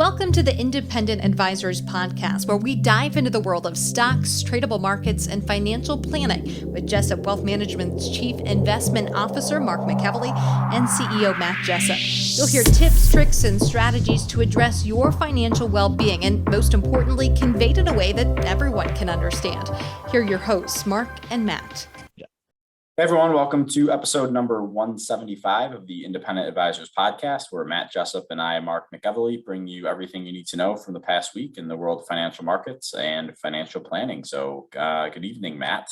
Welcome to the Independent Advisors Podcast, where we dive into the world of stocks, tradable markets, and financial planning with Jessup Wealth Management's Chief Investment Officer, Mark McEvily, and CEO, Matt Jessup. You'll hear tips, tricks, and strategies to address your financial well-being and, most importantly, conveyed in a way that everyone can understand. Here are your hosts, Mark and Matt. Hey everyone, welcome to episode number 175 of the Independent Advisors Podcast, where Matt Jessup and I, Mark McEvily, bring you everything you need to know from the past week in the world of financial markets and financial planning. So good evening, Matt.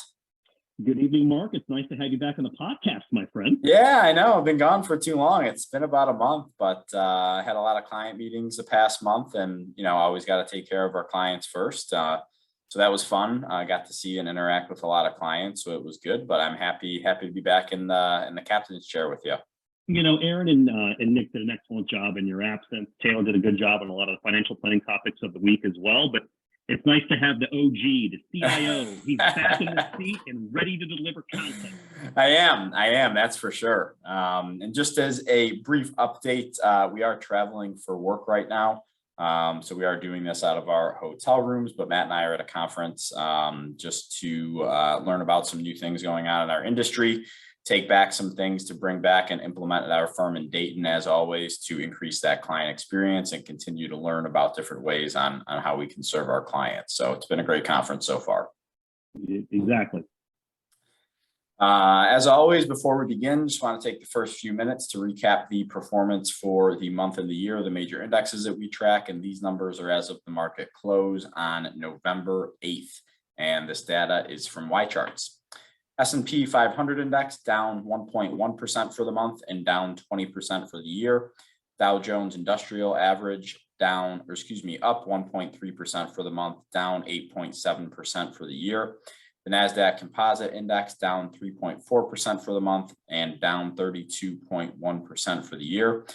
Good evening, Mark. It's nice to have you back on the podcast, my friend. Yeah, I know. I've been gone for too long. It's been about a month, but I had a lot of client meetings the past month, and always got to take care of our clients first. So that was fun. I got to see and interact with a lot of clients, so it was good. But I'm happy to be back in the captain's chair with you. Aaron and Nick did an excellent job in your absence. Taylor did a good job on a lot of the financial planning topics of the week as well. But it's nice to have the OG, the CIO. He's back in the seat and ready to deliver content. I am. That's for sure. And just as a brief update, we are traveling for work right now. So we are doing this out of our hotel rooms, but Matt and I are at a conference just to learn about some new things going on in our industry, take back some things to bring back and implement at our firm in Dayton, as always, to increase that client experience and continue to learn about different ways on how we can serve our clients. So it's been a great conference so far. Exactly. As always, before we begin, just want to take the first few minutes to recap the performance for the month and the year, the major indexes that we track, and these numbers are as of the market close on November 8th, and this data is from Y-Charts. S&P 500 index down 1.1% for the month and down 20% for the year. Dow Jones Industrial Average up 1.3% for the month, down 8.7% for the year. The NASDAQ Composite Index down 3.4% for the month and down 32.1% for the year.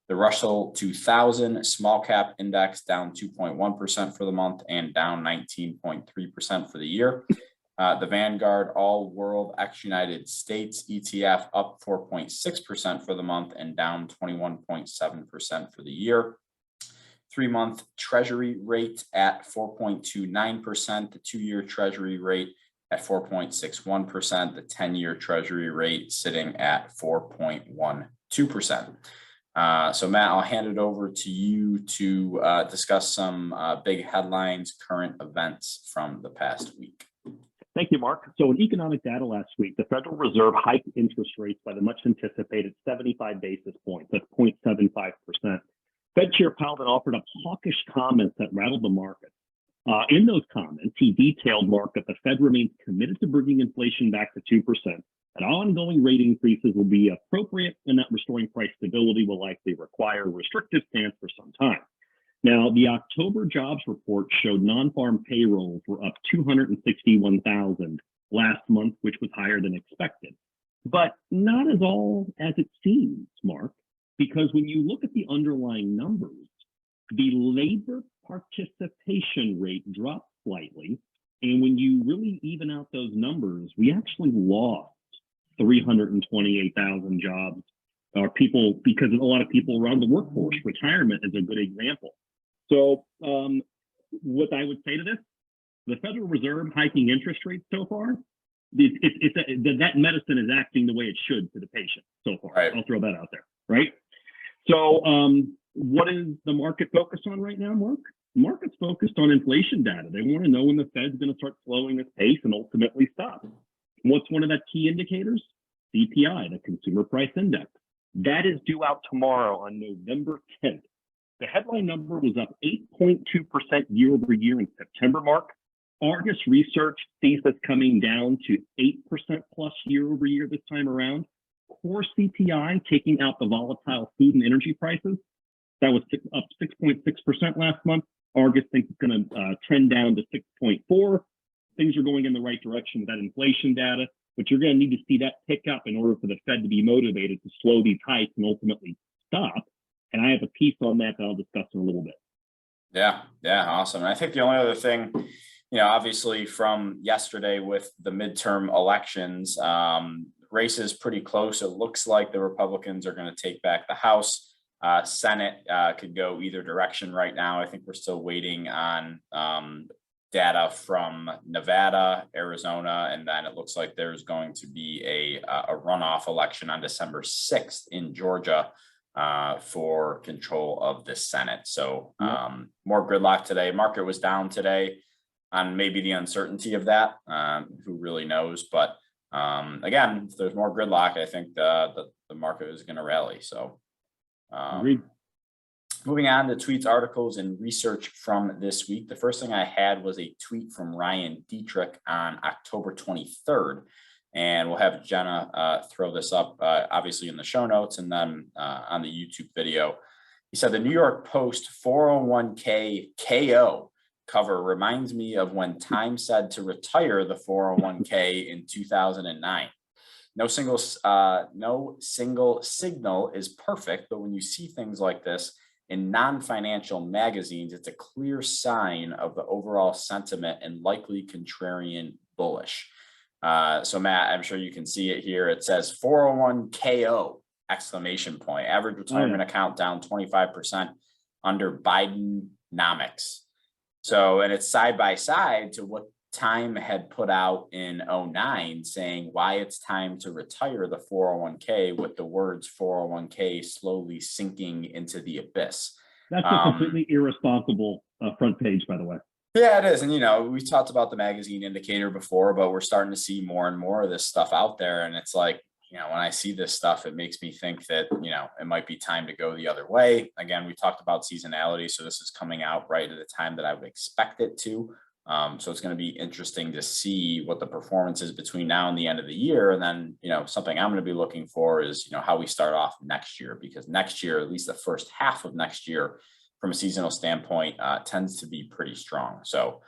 The Russell 2000 Small Cap Index down 2.1% for the month and down 19.3% for the year. The Vanguard All World Ex United States ETF up 4.6% for the month and down 21.7% for the year. 3-month Treasury rate at 4.29%, the 2-year Treasury rate at 4.61%, the 10-year Treasury rate sitting at 4.12%. So Matt, I'll hand it over to you to discuss some big headlines, current events from the past week. Thank you, Mark. So in economic data last week, the Federal Reserve hiked interest rates by the much anticipated 75 basis points, that's 0.75%. Fed Chair Powell then offered up hawkish comments that rattled the market. In those comments, he detailed, Mark, that the Fed remains committed to bringing inflation back to 2%, that ongoing rate increases will be appropriate, and that restoring price stability will likely require a restrictive stance for some time. Now, the October jobs report showed non-farm payrolls were up 261,000 last month, which was higher than expected. But not as it seems, Mark, because when you look at the underlying numbers, the labor participation rate dropped slightly. And when you really even out those numbers, we actually lost 328,000 jobs or people, because a lot of people around the workforce, retirement is a good example. So what I would say to this, the Federal Reserve hiking interest rates so far, that medicine is acting the way it should to the patient so far. Right. I'll throw that out there, right? So what is the market focused on right now, Mark? The market's focused on inflation data. They want to know when the Fed's going to start slowing its pace and ultimately stop. What's one of the key indicators? CPI, the Consumer Price Index. That is due out tomorrow on November 10th. The headline number was up 8.2% year over year in September, Mark. Argus Research sees this coming down to 8% plus year over year this time around. Core CPI, taking out the volatile food and energy prices, that was up 6.6% last month. Argus thinks it's going to trend down to 6.4. Things are going in the right direction with that inflation data, but you're going to need to see that pick up in order for the Fed to be motivated to slow these hikes and ultimately stop. And I have a piece on that I'll discuss in a little bit. Yeah, awesome. And I think the only other thing, obviously from yesterday with the midterm elections, race is pretty close. It looks like the Republicans are going to take back the House. Senate could go either direction right now. I think we're still waiting on data from Nevada, Arizona, and then it looks like there's going to be a runoff election on December 6th in Georgia for control of the Senate. So more gridlock today. Market was down today on maybe the uncertainty of that. Who really knows? But again, if there's more gridlock, I think the market is going to rally. So moving on to tweets, articles, and research from this week. The first thing I had was a tweet from Ryan Dietrich on October 23rd. And we'll have Jenna throw this up, obviously, in the show notes and then on the YouTube video. He said, the New York Post 401k KO cover reminds me of when Time said to retire the 401k in 2009. No single signal is perfect, but when you see things like this in non-financial magazines, it's a clear sign of the overall sentiment and likely contrarian bullish. So Matt, I'm sure you can see it here. It says 401KO exclamation point. Average retirement account down 25% under Bidenomics. So, and it's side by side to what Time had put out in 2009 saying why it's time to retire the 401k with the words 401k slowly sinking into the abyss. That's a completely irresponsible front page, by the way. Yeah, it is. And, you know, we talked about the magazine indicator before, but we're starting to see more and more of this stuff out there. And it's like, you know, when I see this stuff, it makes me think that, you know, it might be time to go the other way. Again, we talked about seasonality. So this is coming out right at the time that I would expect it to. So it's going to be interesting to see what the performance is between now and the end of the year. And then, you know, something I'm going to be looking for is, you know, how we start off next year, because next year, at least the first half of next year, from a seasonal standpoint, tends to be pretty strong. So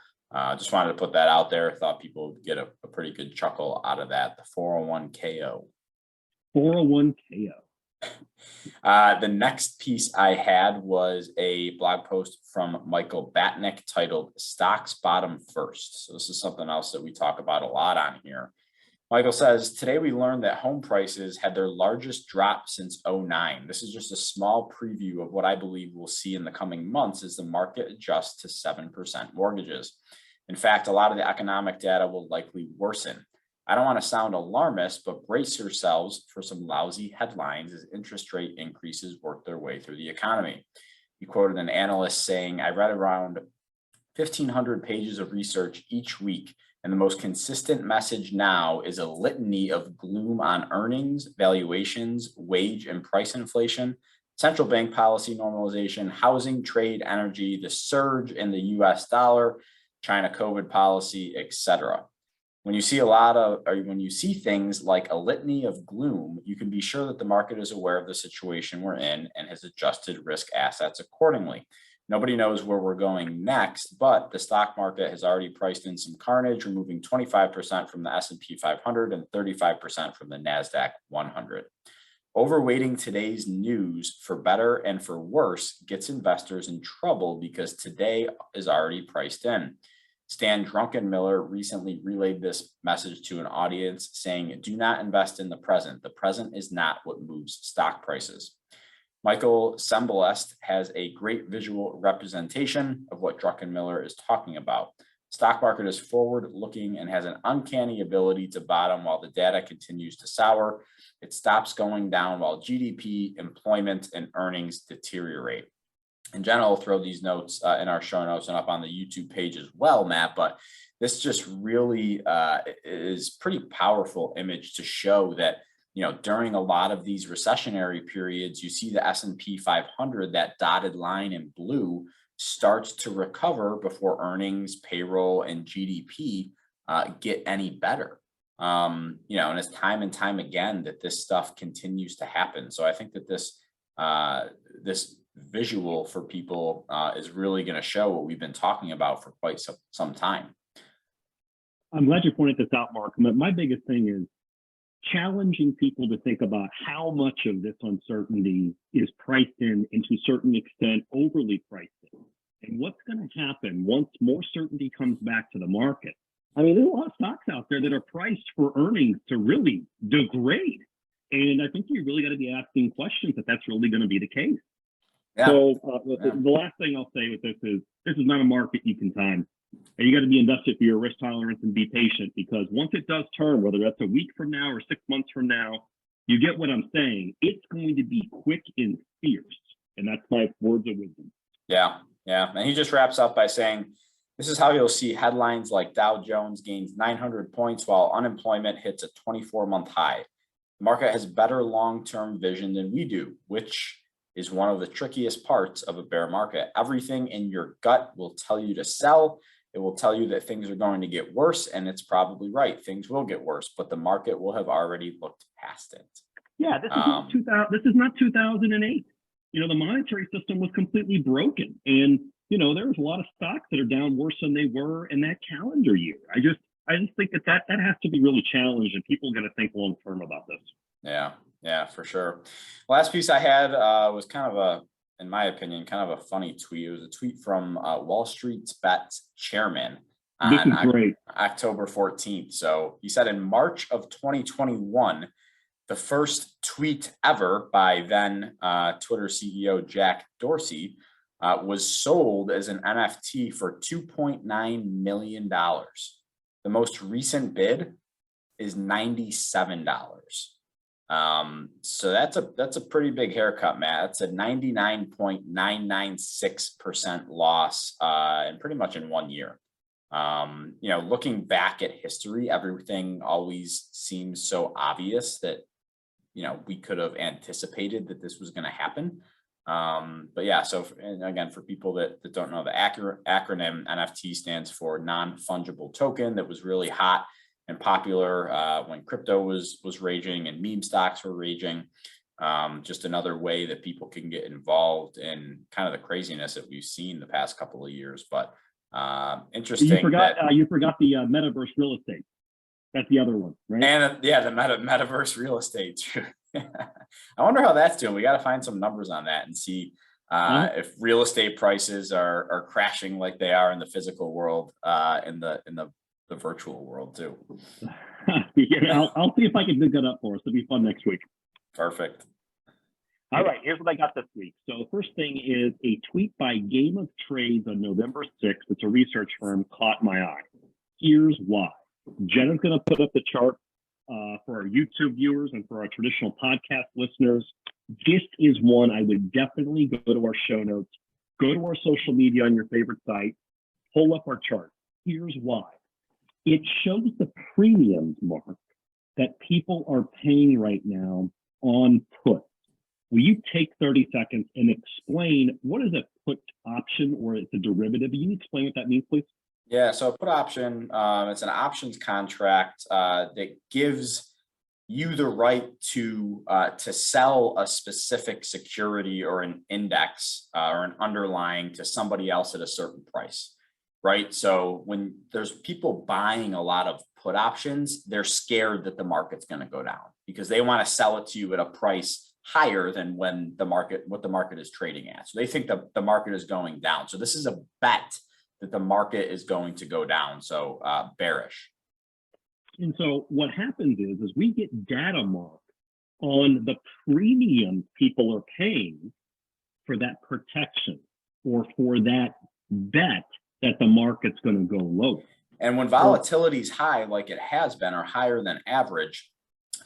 just wanted to put that out there. Thought people would get a pretty good chuckle out of that. The 401KO. 401KO. The next piece I had was a blog post from Michael Batnick titled Stocks Bottom First. So this is something else that we talk about a lot on here. Michael says, today we learned that home prices had their largest drop since 2009. This is just a small preview of what I believe we'll see in the coming months as the market adjusts to 7% mortgages. In fact, a lot of the economic data will likely worsen. I don't want to sound alarmist, but brace yourselves for some lousy headlines as interest rate increases work their way through the economy. He quoted an analyst saying, I read around 1,500 pages of research each week, and the most consistent message now is a litany of gloom on earnings, valuations, wage and price inflation, central bank policy normalization, housing, trade, energy, the surge in the US dollar, China COVID policy, etc. When you see things like a litany of gloom, you can be sure that the market is aware of the situation we're in and has adjusted risk assets accordingly. Nobody knows where we're going next, but the stock market has already priced in some carnage, removing 25% from the S&P 500 and 35% from the NASDAQ 100. Overweighting today's news for better and for worse gets investors in trouble because today is already priced in. Stan Druckenmiller recently relayed this message to an audience saying, do not invest in the present. The present is not what moves stock prices. Michael Semblest has a great visual representation of what Druckenmiller is talking about. Stock market is forward looking and has an uncanny ability to bottom while the data continues to sour. It stops going down while GDP, employment, and earnings deteriorate. And Jenna will throw these notes in our show notes and up on the YouTube page as well, Matt, but this just really is pretty powerful image to show that, you know, during a lot of these recessionary periods, you see the S&P 500, that dotted line in blue, starts to recover before earnings, payroll, and GDP get any better. You know, and it's time and time again that this stuff continues to happen. So I think that this visual for people is really going to show what we've been talking about for quite some time. I'm glad you pointed this out, Mark. My biggest thing is challenging people to think about how much of this uncertainty is priced in and to a certain extent overly priced in. And what's going to happen once more certainty comes back to the market? I mean, there's a lot of stocks out there that are priced for earnings to really degrade. And I think we really got to be asking questions if that's really going to be the case. Yeah. So the last thing I'll say with this is not a market you can time. And you got to be invested for your risk tolerance and be patient, because once it does turn, whether that's a week from now or 6 months from now, you get what I'm saying. It's going to be quick and fierce. And that's my words of wisdom. Yeah. Yeah. And he just wraps up by saying, this is how you'll see headlines like Dow Jones gains 900 points while unemployment hits a 24-month high. The market has better long-term vision than we do, which is one of the trickiest parts of a bear market. Everything in your gut will tell you to sell. It will tell you that things are going to get worse, and it's probably right. Things will get worse, but the market will have already looked past it. Yeah, this is not 2008. The monetary system was completely broken, and there's a lot of stocks that are down worse than they were in that calendar year. I just think that has to be really challenged, and people got to think long term about this. Yeah, for sure. Last piece I had was kind of in my opinion, kind of a funny tweet. It was a tweet from Wall Street's Bets chairman on October 14th. So he said in March of 2021, the first tweet ever by then Twitter CEO Jack Dorsey was sold as an NFT for $2.9 million. The most recent bid is $97. So that's a pretty big haircut, Matt. It's a 99.996% loss and pretty much in 1 year. Looking back at history, everything always seems so obvious that we could have anticipated that this was going to happen. But yeah, and again, for people that don't know, the acronym NFT stands for non-fungible token. That was really hot and popular when crypto was raging and meme stocks were raging. Just another way that people can get involved in kind of the craziness that we've seen the past couple of years. But interesting. You forgot the metaverse real estate. That's the other one, right? And the metaverse real estate. I wonder how that's doing. We got to find some numbers on that and see if real estate prices are crashing like they are in the physical world, in the virtual world too. Yeah, I'll see if I can dig that up for us. It'll be fun next week. Perfect. All right, here's what I got this week. So the first thing is a tweet by Game of Trades on November 6th. It's a research firm, caught my eye. Here's why. Jenna's going to put up the chart for our YouTube viewers and for our traditional podcast listeners. This is one I would definitely go to our show notes, go to our social media on your favorite site, pull up our chart. Here's why. It shows the premiums, Mark, that people are paying right now on puts. Will you take 30 seconds and explain what is a put option, or it's a derivative? Will you explain what that means, please? Yeah, so a put option, it's an options contract that gives you the right to sell a specific security or an index or an underlying to somebody else at a certain price, right? So when there's people buying a lot of put options, they're scared that the market's going to go down because they want to sell it to you at a price higher than what the market is trading at. So they think that the market is going down. So this is a bet that the market is going to go down. So bearish. And so what happens is we get data, Mark, on the premium people are paying for that protection or for that bet that the market's going to go low. And when volatility is high, like it has been, or higher than average,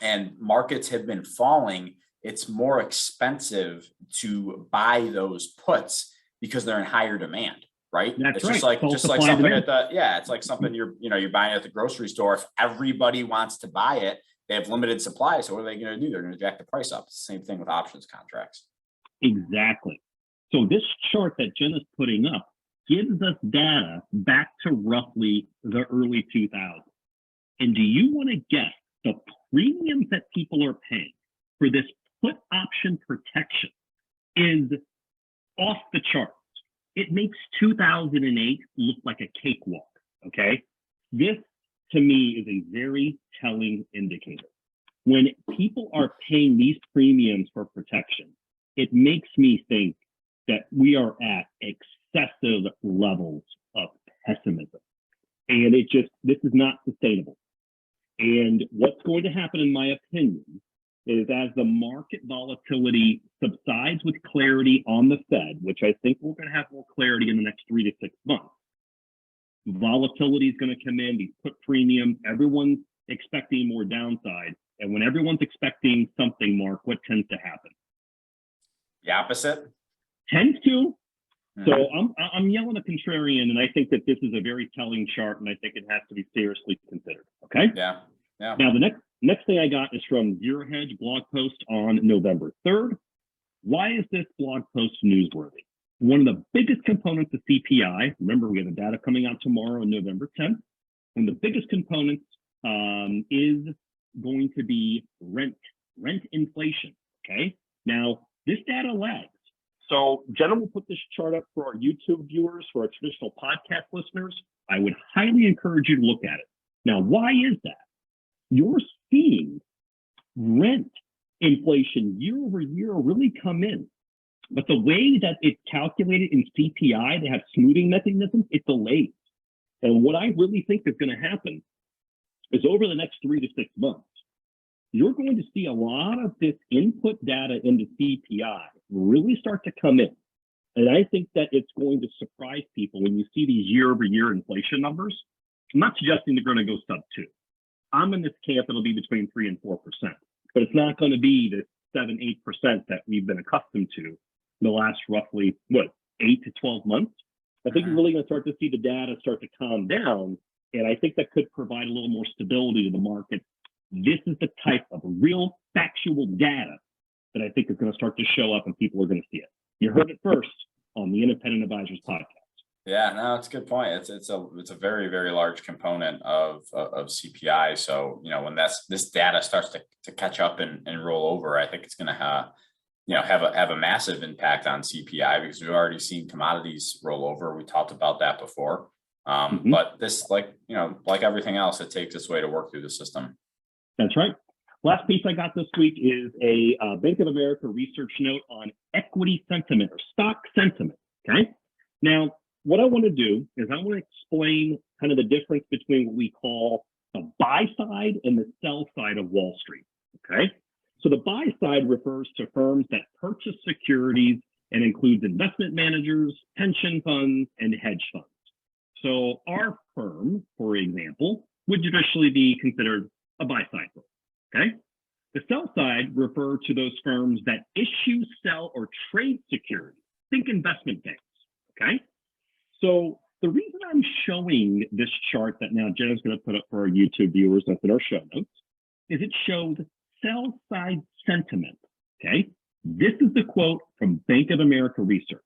and markets have been falling, it's more expensive to buy those puts because they're in higher demand. Right. That's it's right. just like something it's like something you're buying at the grocery store. If everybody wants to buy it, they have limited supply. So what are they going to do? They're going to jack the price up. It's the same thing with options contracts. Exactly. So this chart that Jen is putting up gives us data back to roughly the early 2000s. And do you want to guess the premiums that people are paying for this put option protection is off the chart? It makes 2008 look like a cakewalk, okay? This, to me, is a very telling indicator. When people are paying these premiums for protection, it makes me think that we are at excessive levels of pessimism. And this is not sustainable. And what's going to happen, in my opinion, is as the market volatility subsides with clarity on the Fed, which I think we're going to have more clarity in the next 3 to 6 months, volatility is going to come in, these put premium, everyone's expecting more downside. And when everyone's expecting something, Mark, what tends to happen? The opposite? Tends to. So I'm yelling a contrarian, and I think that this is a very telling chart, and I think it has to be seriously considered. Okay. Yeah. Yeah. Now the next thing I got is from Zero Hedge blog post on November 3rd. Why is this blog post newsworthy? One of the biggest components of CPI. Remember, we have the data coming out tomorrow on November 10th. One of the biggest components is going to be rent inflation. Okay. Now this data lags. So Jenna will put this chart up for our YouTube viewers, for our traditional podcast listeners. I would highly encourage you to look at it. Now, why is that? You're seeing rent inflation year over year really come in. But the way that it's calculated in CPI, they have smoothing mechanisms, it delays. And what I really think is going to happen is over the next 3 to 6 months, you're going to see a lot of this input data into CPI really start to come in. And I think that it's going to surprise people when you see these year over year inflation numbers. I'm not suggesting they're going to go sub 2. I'm in this camp, it'll be between 3 and 4%, but it's not going to be the 7-8% that we've been accustomed to the last roughly, 8 to 12 months. I think you're really going to start to see the data start to calm down. And I think that could provide a little more stability to the market. This is the type of real factual data that I think is going to start to show up and people are going to see it. You heard it first on the Independent Advisors podcast. Yeah, no, it's a good point. It's a very, very large component of CPI. So, when this data starts to catch up and roll over, I think it's going to have a massive impact on CPI because we've already seen commodities roll over. We talked about that before. But this, like everything else, it takes its way to work through the system. That's right. Last piece I got this week is a Bank of America research note on equity sentiment or stock sentiment. Okay. Now, what I want to do is I want to explain kind of the difference between what we call the buy side and the sell side of Wall Street. Okay. So the buy side refers to firms that purchase securities and includes investment managers, pension funds, and hedge funds. So our firm, for example, would traditionally be considered a buy side firm. Okay. The sell side refer to those firms that issue, sell, or trade securities. Think investment banks. Okay. So the reason I'm showing this chart that now Jenna's going to put up for our YouTube viewers, that's in our show notes, is it shows sell side sentiment. Okay. This is the quote from Bank of America Research.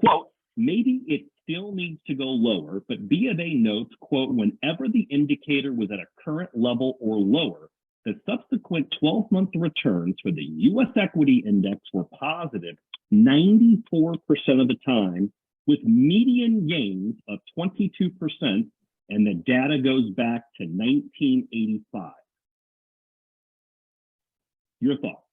Quote, maybe it still needs to go lower, but B of A notes, quote, whenever the indicator was at a current level or lower, the subsequent 12-month returns for the U.S. equity index were positive 94% of the time, with median gains of 22%, and the data goes back to 1985. Your thoughts?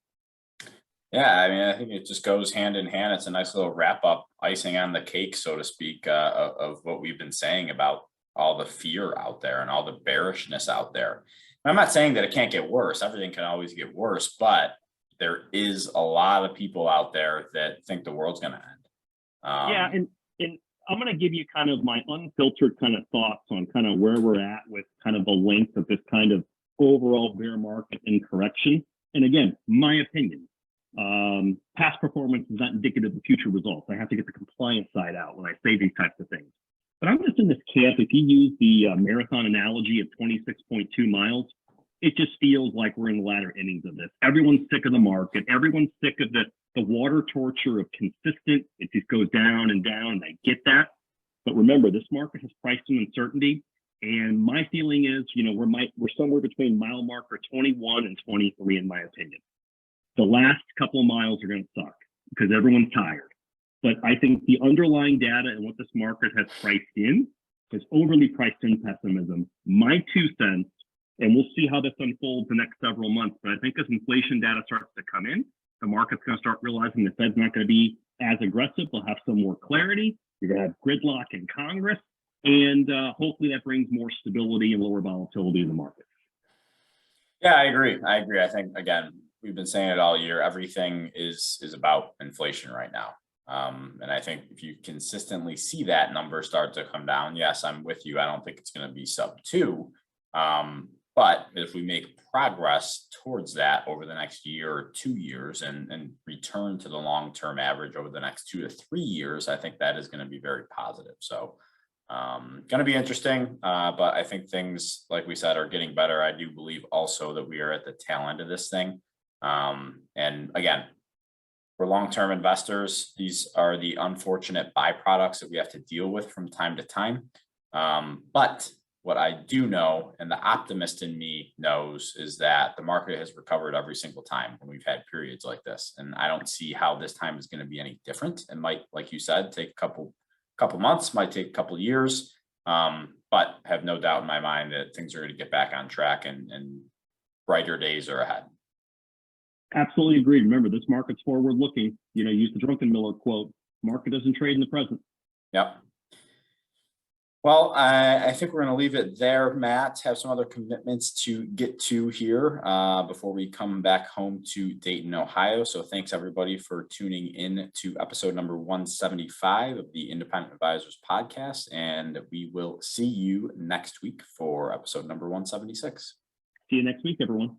Yeah, I mean, I think it just goes hand in hand. It's a nice little wrap up, icing on the cake, so to speak, of what we've been saying about all the fear out there and all the bearishness out there. And I'm not saying that it can't get worse. Everything can always get worse, but there is a lot of people out there that think the world's going to end. And I'm going to give you kind of my unfiltered kind of thoughts on kind of where we're at with kind of the length of this kind of overall bear market and correction. And again, my opinion, past performance is not indicative of future results. I have to get the compliance side out when I say these types of things. But I'm just in this camp. If you use the marathon analogy of 26.2 miles, it just feels like we're in the latter innings of this. Everyone's sick of the market. Everyone's sick of the water torture of consistent. It just goes down and down. And I get that. But remember, this market has priced in uncertainty. And my feeling is, we're somewhere between mile marker 21 and 23, in my opinion. The last couple of miles are going to suck because everyone's tired. But I think the underlying data and what this market has priced in is overly priced in pessimism. My 2 cents, and we'll see how this unfolds the next several months. But I think as inflation data starts to come in, the market's going to start realizing the Fed's not going to be as aggressive. They'll have some more clarity. You're going to have gridlock in Congress. And hopefully that brings more stability and lower volatility in the market. Yeah, I agree. I think, again, we've been saying it all year. Everything is about inflation right now. And I think if you consistently see that number start to come down, yes, I'm with you. I don't think it's going to be sub 2. But if we make progress towards that over the next year or 2 years and return to the long-term average over the next 2 to 3 years, I think that is going to be very positive. So going to be interesting, but I think things, like we said, are getting better. I do believe also that we are at the tail end of this thing. And again, for long-term investors, these are the unfortunate byproducts that we have to deal with from time to time. But what I do know, and the optimist in me knows, is that the market has recovered every single time when we've had periods like this. And I don't see how this time is going to be any different. It might, like you said, take a couple months, might take a couple years, but have no doubt in my mind that things are going to get back on track and brighter days are ahead. Absolutely agreed. Remember, this market's forward looking. Use the Druckenmiller quote, market doesn't trade in the present. Yep. Well, I think we're going to leave it there, Matt. Have some other commitments to get to here before we come back home to Dayton, Ohio. So thanks everybody for tuning in to episode number 175 of the Independent Advisors podcast. And we will see you next week for episode number 176. See you next week, everyone.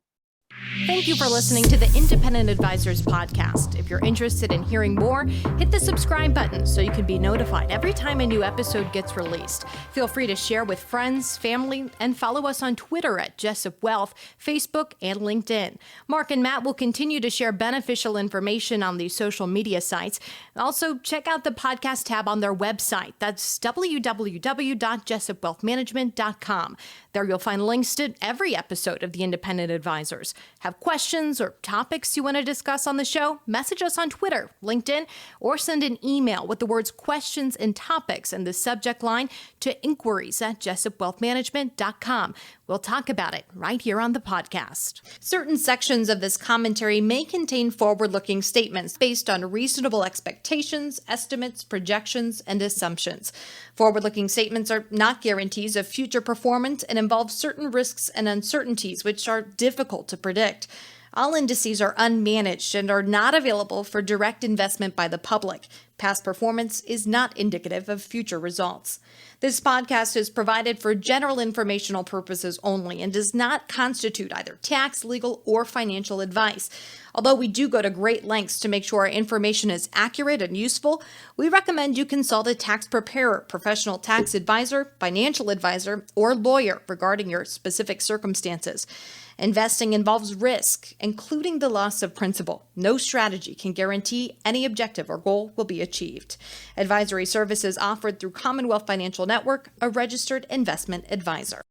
Thank you for listening to the Independent Advisors podcast. If you're interested in hearing more, hit the subscribe button so you can be notified every time a new episode gets released. Feel free to share with friends, family, and follow us on Twitter at Jessup Wealth, Facebook, and LinkedIn. Mark and Matt will continue to share beneficial information on these social media sites. Also, check out the podcast tab on their website. That's www.jessupwealthmanagement.com. There you'll find links to every episode of the Independent Advisors. Have questions or topics you want to discuss on the show? Message us on Twitter, LinkedIn, or send an email with the words questions and topics in the subject line to inquiries@jessupwealthmanagement.com. We'll talk about it right here on the podcast. Certain sections of this commentary may contain forward-looking statements based on reasonable expectations, estimates, projections, and assumptions. Forward-looking statements are not guarantees of future performance and involve certain risks and uncertainties which are difficult to predict. All indices are unmanaged and are not available for direct investment by the public. Past performance is not indicative of future results. This podcast is provided for general informational purposes only and does not constitute either tax, legal, or financial advice. Although we do go to great lengths to make sure our information is accurate and useful, we recommend you consult a tax preparer, professional tax advisor, financial advisor, or lawyer regarding your specific circumstances. Investing involves risk, including the loss of principal. No strategy can guarantee any objective or goal will be achieved. Advisory services offered through Commonwealth Financial Network, a registered investment advisor.